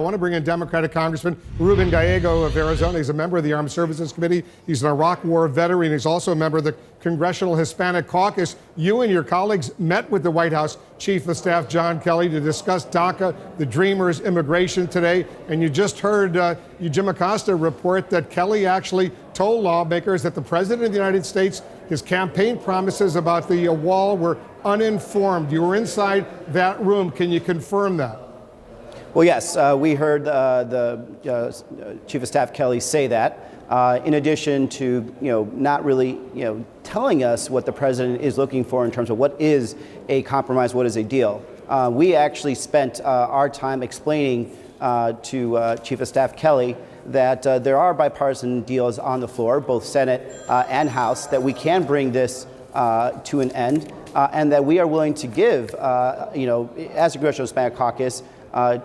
I want to bring in Democratic Congressman Ruben Gallego of Arizona. He's a member of the Armed Services Committee. He's an Iraq War veteran. He's also a member of the Congressional Hispanic Caucus. You and your colleagues met with the White House Chief of Staff John Kelly to discuss DACA, the Dreamers, immigration today. And you just heard Jim Acosta report that Kelly actually told lawmakers that the President of the United States, his campaign promises about the wall were uninformed. You were inside that room. Can you confirm that? Well, yes, we heard the Chief of Staff Kelly say that. In addition to not really telling us what the president is looking for in terms of what is a compromise, what is a deal. We actually spent our time explaining to Chief of Staff Kelly that there are bipartisan deals on the floor, both Senate and House, that we can bring this to an end, and that we are willing to give, as a Congressional Hispanic Caucus,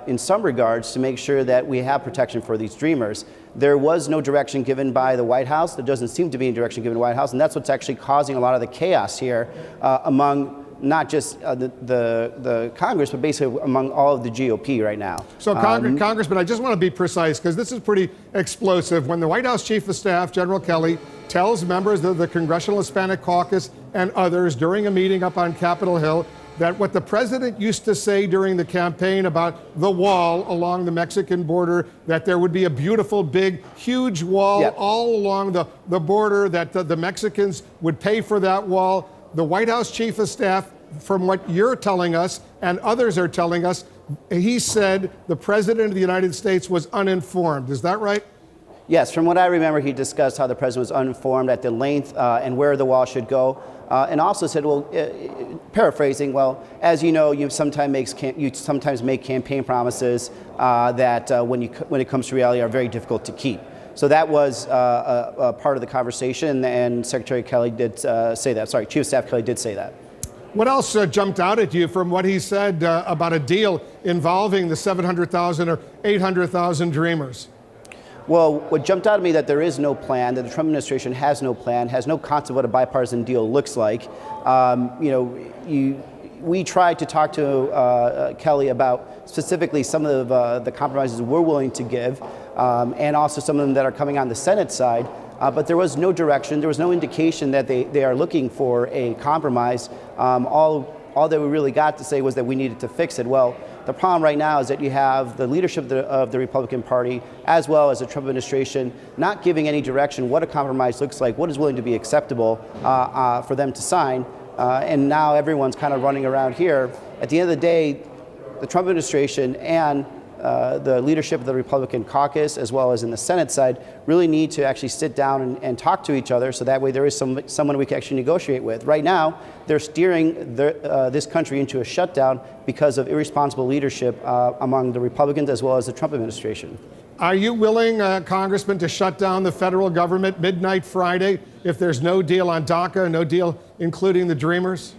in some regards, to make sure that we have protection for these Dreamers. There was no direction given by the White House. There doesn't seem to be any direction given by the White House, and that's what's actually causing a lot of the chaos here among not just the Congress, but basically among all of the GOP right now. So, Congressman, I just want to be precise, because this is pretty explosive. When the White House Chief of Staff, General Kelly, tells members of the Congressional Hispanic Caucus and others during a meeting up on Capitol Hill that what the president used to say during the campaign about the wall along the Mexican border, that there would be a beautiful, big, huge wall all along the border, that the Mexicans would pay for that wall. The White House Chief of Staff, from what you're telling us and others are telling us, he said the President of the United States was uninformed. Is that right? Yes, from what I remember, he discussed how the president was uninformed at the length and where the wall should go. And also said, well, paraphrasing, well, as you know, you sometimes make campaign promises that when it comes to reality are very difficult to keep. So that was a part of the conversation, and Secretary Kelly did say that. Sorry, Chief of Staff Kelly did say that. What else jumped out at you from what he said about a deal involving the 700,000 or 800,000 Dreamers? Well, what jumped out at me that there is no plan, that the Trump administration has no plan, has no concept of what a bipartisan deal looks like. We tried to talk to Kelly about specifically some of the compromises we're willing to give, and also some of them that are coming on the Senate side. But there was no direction, there was no indication that they are looking for a compromise. All that we really got to say was that we needed to fix it. Well, the problem right now is that you have the leadership of the Republican Party, as well as the Trump administration, not giving any direction what a compromise looks like, what is willing to be acceptable for them to sign. And now everyone's kind of running around here. At the end of the day, the Trump administration and the leadership of the Republican caucus, as well as in the Senate side, really need to actually sit down and talk to each other, so that way there is someone we can actually negotiate with. Right now, they're steering this country into a shutdown because of irresponsible leadership among the Republicans as well as the Trump administration. Are you willing, Congressman, to shut down the federal government midnight Friday if there's no deal on DACA, no deal including the Dreamers?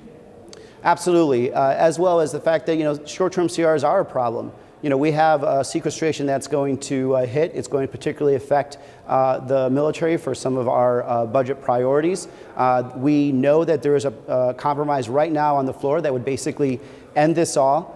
Absolutely, as well as the fact that short-term CRs are a problem. We have a sequestration that's going to hit. It's going to particularly affect the military for some of our budget priorities. We know that there is a compromise right now on the floor that would basically end this all.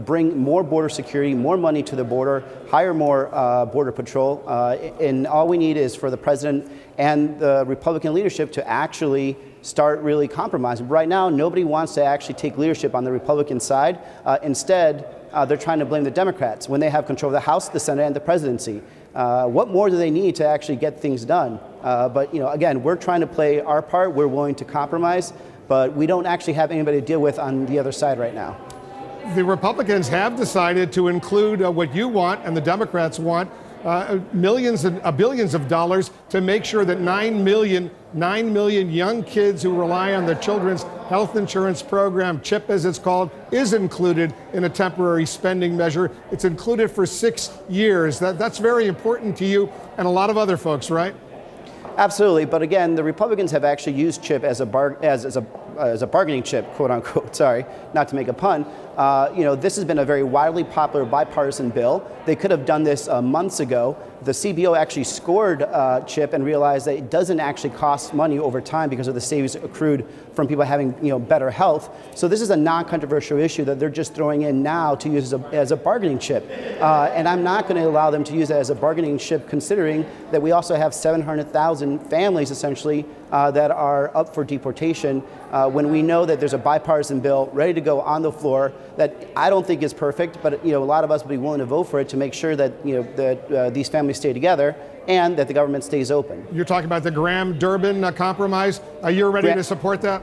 Bring more border security, more money to the border, hire more border patrol, and all we need is for the president and the Republican leadership to actually start really compromising. Right now, nobody wants to actually take leadership on the Republican side. Instead, they're trying to blame the Democrats when they have control of the House, the Senate, and the presidency. What more do they need to actually get things done? But again, we're trying to play our part. We're willing to compromise, but we don't actually have anybody to deal with on the other side right now. The Republicans have decided to include what you want and the Democrats want, millions and billions of dollars to make sure that 9 million young kids who rely on the Children's Health Insurance Program, CHIP as it's called, is included in a temporary spending measure. It's included for 6 years. That's very important to you and a lot of other folks, right? Absolutely, but again, the Republicans have actually used CHIP as a bargaining chip, quote unquote, sorry, not to make a pun, This has been a very widely popular bipartisan bill. They could have done this months ago. The CBO actually scored CHIP and realized that it doesn't actually cost money over time because of the savings accrued from people having better health. So this is a non-controversial issue that they're just throwing in now to use as a bargaining chip. And I'm not going to allow them to use that as a bargaining chip, considering that we also have 700,000 families essentially that are up for deportation when we know that there's a bipartisan bill ready to go on the floor that I don't think is perfect, but a lot of us would be willing to vote for it to make sure that that these families stay together and that the government stays open. You're talking about the Graham-Durbin compromise. Are you ready to support that?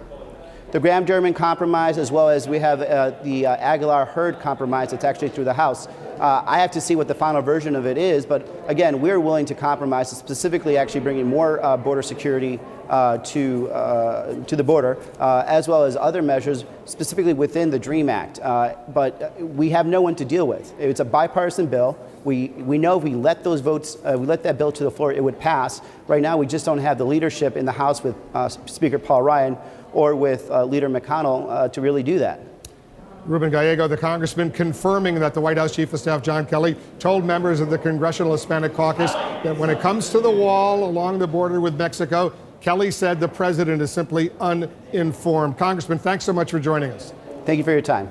The Graham-Durbin compromise, as well as we have the Aguilar-Hurd compromise that's actually through the House. I have to see what the final version of it is, but again, we're willing to compromise, specifically actually bringing more border security to the border, as well as other measures specifically within the DREAM Act. But we have no one to deal with. It's a bipartisan bill. We know if we let those votes, we let that bill to the floor, it would pass. Right now, we just don't have the leadership in the House with Speaker Paul Ryan or with Leader McConnell to really do that. Ruben Gallego, the congressman, confirming that the White House Chief of Staff John Kelly told members of the Congressional Hispanic Caucus that when it comes to the wall along the border with Mexico, Kelly said the president is simply uninformed. Congressman, thanks so much for joining us. Thank you for your time.